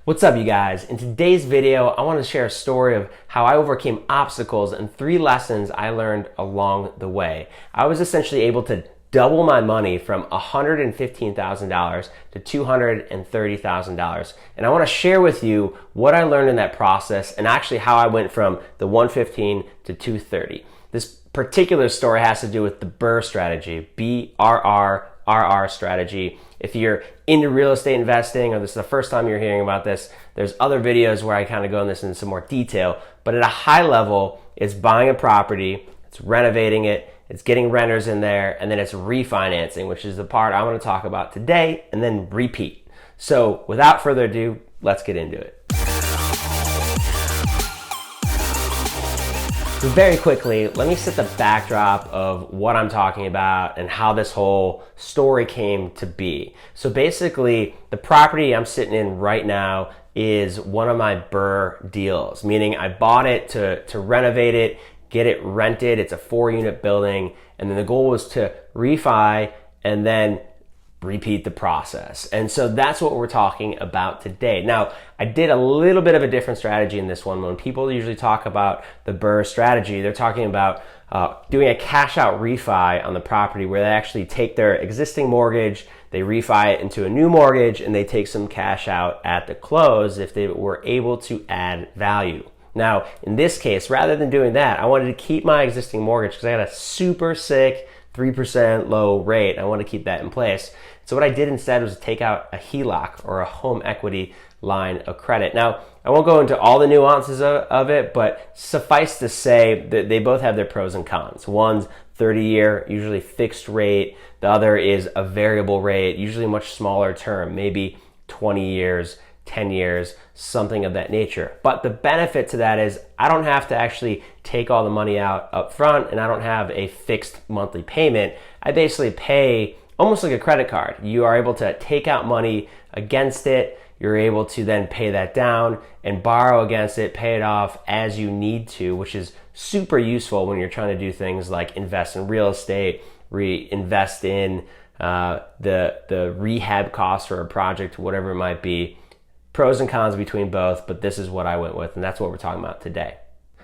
What's up, you guys? In today's video, I want to share a story of how I overcame obstacles and 3 lessons I learned along the way. I was essentially able to double my money from $115,000 to $230,000. And I want to share with you what I learned in that process and actually how I went from the 115 to 230. This particular story has to do with the BRRRR strategy, BRRRR strategy. If you're into real estate investing or this is the first time you're hearing about this, there's other videos where I kind of go in this in some more detail. But at a high level, it's buying a property, it's renovating it, it's getting renters in there, and then it's refinancing, which is the part I want to talk about today, and then repeat. So without further ado, let's get into it. So very quickly, let me set the backdrop of what I'm talking about and how this whole story came to be. So basically, the property I'm sitting in right now is one of my BRRRR deals, meaning I bought it to renovate it, get it rented. It's a 4-unit building, and then the goal was to refi and then repeat the process. And so that's what we're talking about today. Now, I did a little bit of a different strategy in this one. When people usually talk about the BRRRR strategy, they're talking about doing a cash out refi on the property where they actually take their existing mortgage, they refi it into a new mortgage, and they take some cash out at the close if they were able to add value. Now, in this case, rather than doing that, I wanted to keep my existing mortgage because I had a super sick 3% low rate. I want to keep that in place. So what I did instead was take out a HELOC, or a home equity line of credit. Now, I won't go into all the nuances of it, but suffice to say that they both have their pros and cons. One's 30-year, usually fixed rate. The other is a variable rate, usually much smaller term, maybe 20 years, 10 years, something of that nature. But the benefit to that is I don't have to actually take all the money out up front, and I don't have a fixed monthly payment. I basically pay almost like a credit card. You are able to take out money against it. You're able to then pay that down and borrow against it, pay it off as you need to, which is super useful when you're trying to do things like invest in real estate, invest in the rehab costs for a project, whatever it might be. Pros and cons between both, but this is what I went with, and that's what we're talking about today.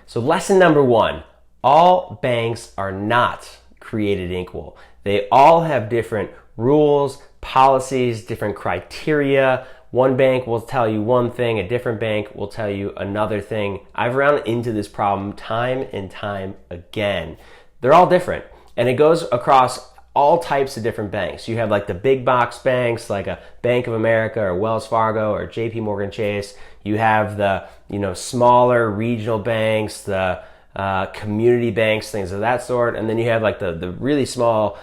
So lesson number 1, all banks are not created equal. They all have different rules, policies, different criteria. One bank will tell you one thing, a different bank will tell you another thing. I've run into this problem time and time again. They're all different, and it goes across all types of different banks. You have like the big box banks like a Bank of America or Wells Fargo or JP Morgan Chase. You have the smaller regional banks, the community banks, things of that sort. And then you have like the really small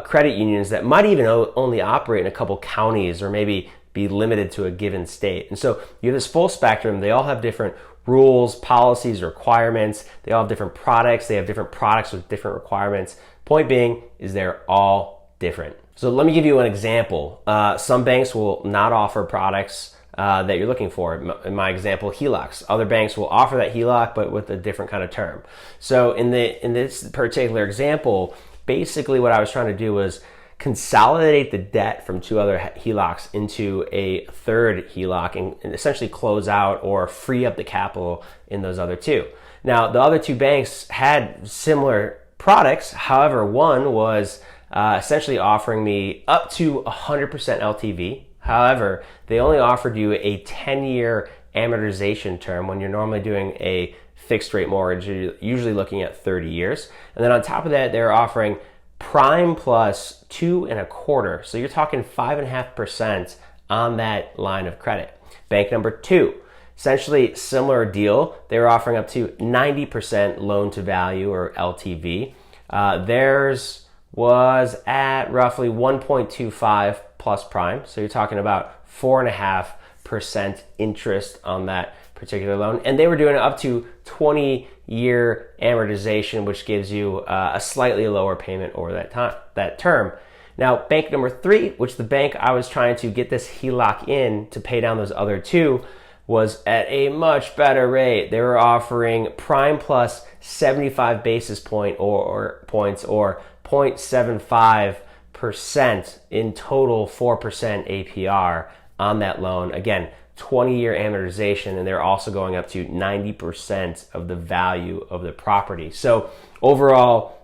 credit unions that might even only operate in a couple counties or maybe be limited to a given state. And so you have this full spectrum. They all have different rules, policies, requirements. They all have different products. They have different products with different requirements. Point being is they're all different. So let me give you an example. Some banks will not offer products that you're looking for. In my example, HELOCs. Other banks will offer that HELOC, but with a different kind of term. So in this particular example, basically what I was trying to do was consolidate the debt from 2 other HELOCs into a third HELOC and essentially close out or free up the capital in those other 2. Now, the other 2 banks had similar products. However, one was essentially offering me up to 100% LTV. However, they only offered you a 10-year amortization term when you're normally doing a fixed rate mortgage. You're usually looking at 30 years. And then on top of that, they're offering prime plus 2.25. So you're talking 5.5% on that line of credit. Bank number 2. Essentially similar deal. They were offering up to 90% loan to value or LTV. Theirs was at roughly 1.25 plus prime. So you're talking about 4.5% interest on that particular loan. And they were doing up to 20-year amortization, which gives you a slightly lower payment over that term. Now, bank number 3, which the bank I was trying to get this HELOC in to pay down those other 2, was at a much better rate. They were offering prime plus 75 basis points or 0.75% in total 4% APR on that loan. Again, 20-year amortization, and they're also going up to 90% of the value of the property. So overall,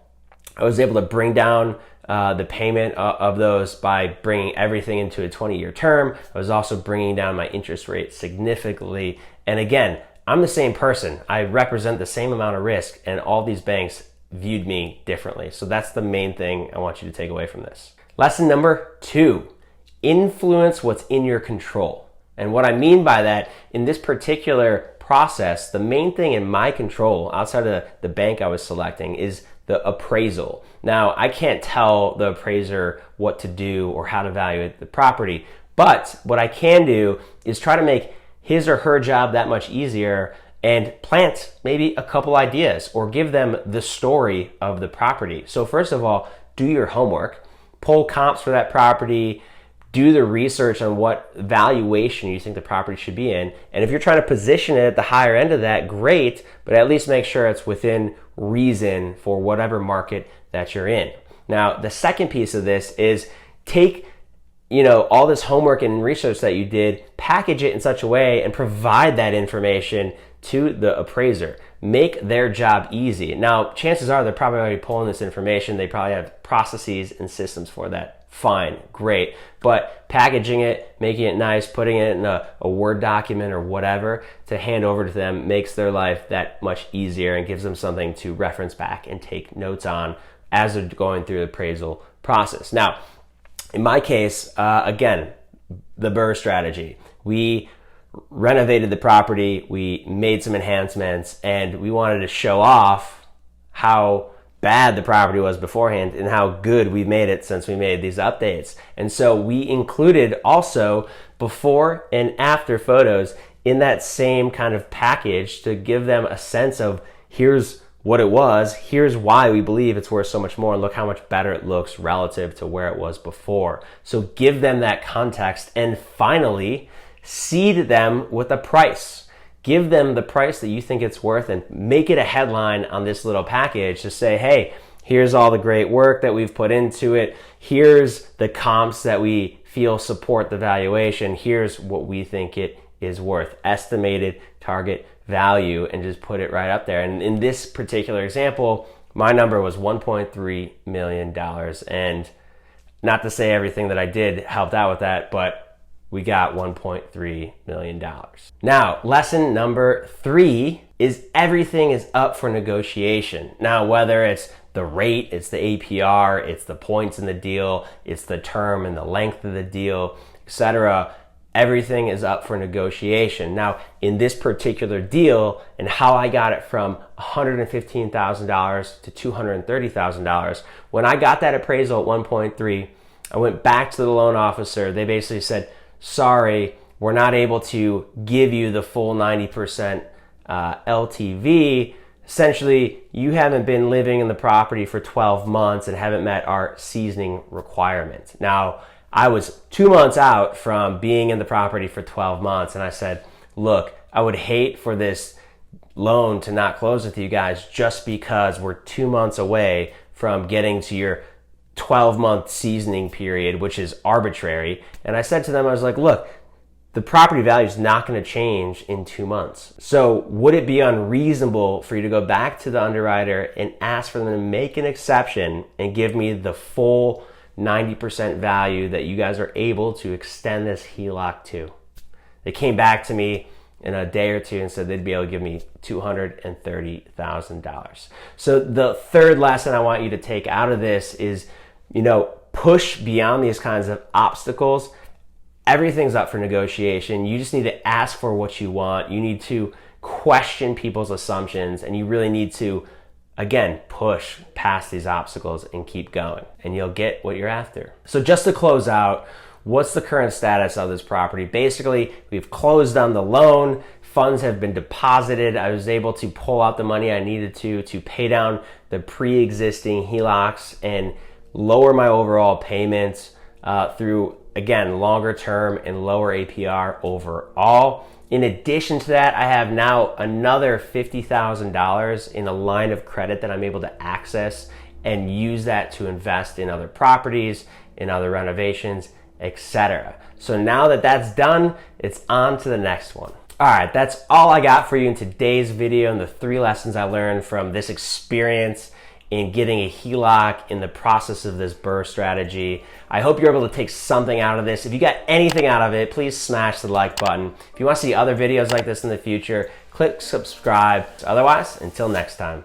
I was able to bring down the payment of those by bringing everything into a 20-year term. I was also bringing down my interest rate significantly. And again, I'm the same person. I represent the same amount of risk, and all these banks viewed me differently. So that's the main thing I want you to take away from this. Lesson number 2, influence what's in your control. And what I mean by that, in this particular process, the main thing in my control outside of the bank I was selecting is the appraisal. Now, I can't tell the appraiser what to do or how to evaluate the property, but what I can do is try to make his or her job that much easier and plant maybe a couple ideas or give them the story of the property. So first of all, do your homework, pull comps for that property, do the research on what valuation you think the property should be in. And if you're trying to position it at the higher end of that, great, but at least make sure it's within reason for whatever market that you're in. Now, the second piece of this is take, all this homework and research that you did, package it in such a way and provide that information to the appraiser. Make their job easy. Now, chances are they're probably already pulling this information. They probably have processes and systems for that. Fine, great. But packaging it, making it nice, putting it in a Word document or whatever to hand over to them makes their life that much easier and gives them something to reference back and take notes on as they're going through the appraisal process. Now, in my case, again, the BRRRR strategy. We renovated the property, we made some enhancements, and we wanted to show off how bad the property was beforehand and how good we made it since we made these updates. And so we included also before and after photos in that same kind of package to give them a sense of here's what it was, here's why we believe it's worth so much more, and look how much better it looks relative to where it was before. So give them that context, and finally seed them with a price. Give them the price that you think it's worth and make it a headline on this little package to say, hey, here's all the great work that we've put into it. Here's the comps that we feel support the valuation. Here's what we think it is worth. Estimated target value, and just put it right up there. And in this particular example, my number was $1.3 million. And not to say everything that I did helped out with that, but we got $1.3 million. Now, lesson number 3 is everything is up for negotiation. Now, whether it's the rate, it's the APR, it's the points in the deal, it's the term and the length of the deal, etc., everything is up for negotiation. Now, in this particular deal and how I got it from $115,000 to $230,000, when I got that appraisal at 1.3, I went back to the loan officer. They basically said, sorry, we're not able to give you the full 90% LTV. Essentially, you haven't been living in the property for 12 months and haven't met our seasoning requirement. Now, I was 2 months out from being in the property for 12 months, and I said, look, I would hate for this loan to not close with you guys just because we're 2 months away from getting to your 12-month seasoning period, which is arbitrary. And I said to them, I was like, look, the property value is not going to change in 2 months. So would it be unreasonable for you to go back to the underwriter and ask for them to make an exception and give me the full 90% value that you guys are able to extend this HELOC to? They came back to me in a day or two and said they'd be able to give me $230,000. So the third lesson I want you to take out of this is, push beyond these kinds of obstacles. Everything's up for negotiation. You just need to ask for what you want. You need to question people's assumptions, and you really need to, again, push past these obstacles and keep going, and you'll get what you're after. So just to close out, what's the current status of this property? Basically, we've closed on the loan. Funds have been deposited. I was able to pull out the money I needed to pay down the pre-existing HELOCs and lower my overall payments through, again, longer term and lower APR overall. In addition to that, I have now another $50,000 in a line of credit that I'm able to access and use that to invest in other properties, in other renovations, etc. So now that that's done, it's on to the next one. All right, that's all I got for you in today's video and the 3 lessons I learned from this experience in getting a HELOC in the process of this BRRRR strategy. I hope you're able to take something out of this. If you got anything out of it, please smash the like button. If you want to see other videos like this in the future, click subscribe. Otherwise, until next time.